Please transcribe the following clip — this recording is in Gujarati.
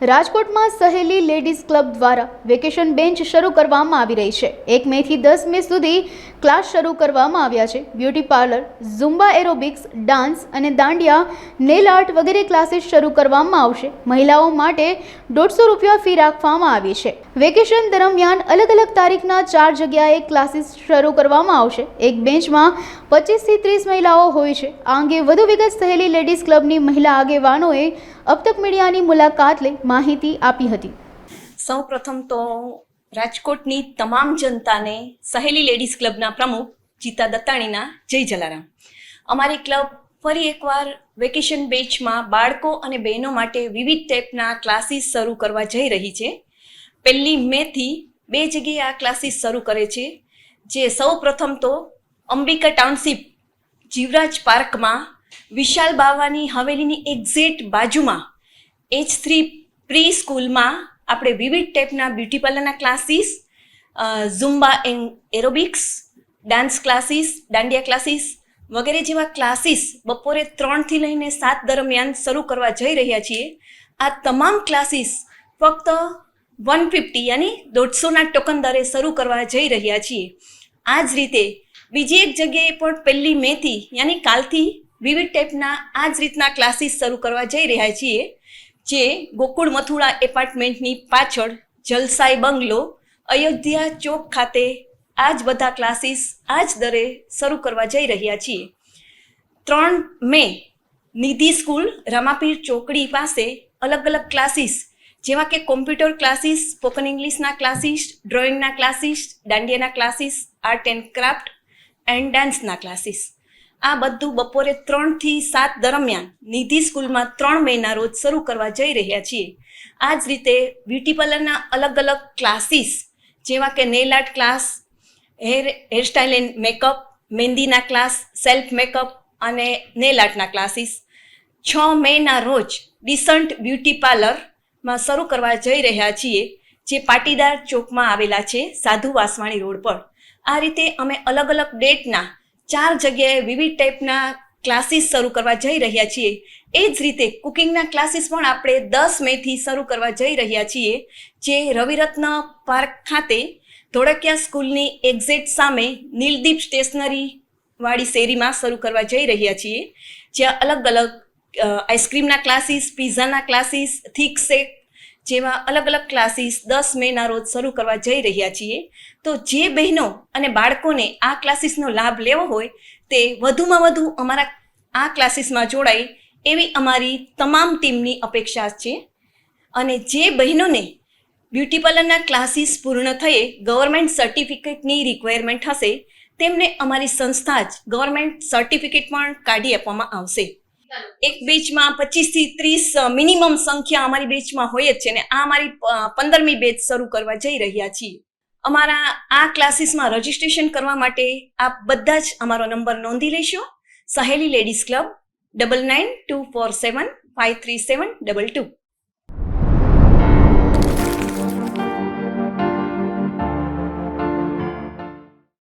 રાજકોટમાં સહેલી લેડીઝ ક્લબ દ્વારા વેકેશન બેન્ચ શરૂ કરવામાં આવી રહી છે। 1 મે થી 10 મે સુધી ક્લાસ શરૂ કરવામાં આવ્યા છે। બ્યુટી પાર્લર, ઝુમ્બા એરોબિક્સ, ડાન્સ અને દાંડિયા, નેલ આર્ટ વગેરે ક્લાસીસ શરૂ કરવામાં આવશે। મહિલાઓ માટે 150 રૂપિયા ફી રાખવામાં આવી છે। વેકેશન દરમિયાન અલગ અલગ તારીખના 4 જગ્યાએ ક્લાસીસ શરૂ કરવામાં આવશે। એક બેન્ચમાં 25 થી 30 મહિલાઓ હોય છે। આ અંગે વધુ વિગત સહેલી લેડીઝ ક્લબની મહિલા આગેવાનોએ अब तक मीडियाની મુલાકાત લઈ માહિતી આપી હતી। સૌપ્રથમ તો રાજકોટની તમામ જનતાને સહેલી લેડીઝ ક્લબના પ્રમુખ જીતા દત્તાણીના જય જલારામ। અમારી ક્લબ ફરી એકવાર વેકેશન બેચમાં બાળકો અને બહેનો માટે વિવિધ ટાઈપના ક્લાસીસ શરૂ કરવા જઈ રહી છે। 1 મે થી 2 જગ્યાએ આ ક્લાસીસ શરૂ કરે છે, જે સૌપ્રથમ તો અંબિકા ટાઉનશીપ જીવરાજ પાર્કમાં વિશાલ બાવાની હવેલીની એક્ઝેક્ટ બાજુમાં H3 પ્રી સ્કૂલમાં આપણે વિવિધ ટાઈપના બ્યુટી પાર્લરના classes, Zumba aerobics, dance classes, dandiya classes વગેરે જેવા ક્લાસીસ બપોરે 3 થી લઈને 7 દરમિયાન શરૂ કરવા જઈ રહ્યા છીએ। આ તમામ ક્લાસીસ ફક્ત 150 યાની 150ના ટોકન દરે શરૂ કરવા જઈ રહ્યા છીએ। આ જ રીતે બીજી એક જગ્યાએ પણ 1 મે થી યાની કાલથી વિવિધ ટાઈપના આ જ રીતના ક્લાસીસ શરૂ કરવા જઈ રહ્યા છીએ, જે ગોકુળ મથુરા એપાર્ટમેન્ટની પાછળ જલસાઈ બંગલો, અયોધ્યા ચોક ખાતે આ જ બધા ક્લાસીસ આ જ દરે શરૂ કરવા જઈ રહ્યા છીએ। 3 મે નિધિ સ્કૂલ રામાપીર ચોકડી પાસે અલગ અલગ ક્લાસીસ જેવા કે કોમ્પ્યુટર ક્લાસીસ, સ્પોકન ઇંગ્લિશના ક્લાસીસ, ડ્રોઈંગના ક્લાસીસ, દાંડિયાના classes, art and craft and ડાન્સના ક્લાસીસ, આ બધું બપોરે 3 થી 7 દરમિયાન નિધિ સ્કૂલમાં 3 મેના રોજ શરૂ કરવા જઈ રહ્યા છીએ। આ જ રીતે બ્યુટી પાર્લરના અલગ અલગ ક્લાસીસ જેવા કે nail art class, hairstyle and makeup, મહેંદીના ક્લાસ, સેલ્ફ મેકઅપ અને નેલ આર્ટના ક્લાસીસ 6 મેના રોજ ડિસન્ટ બ્યુટી પાર્લરમાં શરૂ કરવા જઈ રહ્યા છીએ, જે પાટીદાર ચોકમાં આવેલા છે, સાધુ વાસવાણી રોડ પર। આ રીતે અમે અલગ અલગ ડેટના 4 જગ્યાએ વિવિધ ટાઈપના ક્લાસીસ શરૂ કરવા જઈ રહ્યા છીએ। એ જ રીતે કુકિંગના ક્લાસીસ પણ આપણે 10 મે થી શરૂ કરવા જઈ રહ્યા છીએ, જે રવિરત્ન પાર્ક ખાતે ધોળકિયા સ્કૂલની એક્ઝેક્ટ સામે નીલદીપ સ્ટેશનરી વાળી શેરીમાં શરૂ કરવા જઈ રહ્યા છીએ, જ્યાં અલગ અલગ આઈસ્ક્રીમના ક્લાસીસ, પીઝાના ક્લાસીસ, થીક શેક જેવા અલગ અલગ ક્લાસીસ 10 મેના રોજ શરૂ કરવા જઈ રહ્યા છીએ। તો જે બહેનો અને બાળકોને આ ક્લાસીસનો લાભ લેવો હોય તે વધુમાં વધુ અમારા આ ક્લાસીસમાં જોડાય એવી અમારી તમામ ટીમની અપેક્ષા છે। અને જે બહેનોને બ્યુટી પાર્લરના ક્લાસીસ પૂર્ણ થયે ગવર્મેન્ટ સર્ટિફિકેટની રિક્વાયરમેન્ટ હશે, તેમને અમારી સંસ્થા જ ગવર્મેન્ટ સર્ટિફિકેટ પણ કાઢી આપવામાં આવશે। એક બેચમાં 25 થી 30 મિનિમમ સંખ્યા અમારી બેચમાં હોય જ છે, ને આ અમારી 15મી બેચ શરૂ કરવા જઈ રહ્યા છીએ। અમારા આ ક્લાસીસમાં રજીસ્ટ્રેશન કરવા માટે આપ બધા જ અમારો નંબર નોંધી લેશો। સહેલી લેડીઝ ક્લબ 9924753722।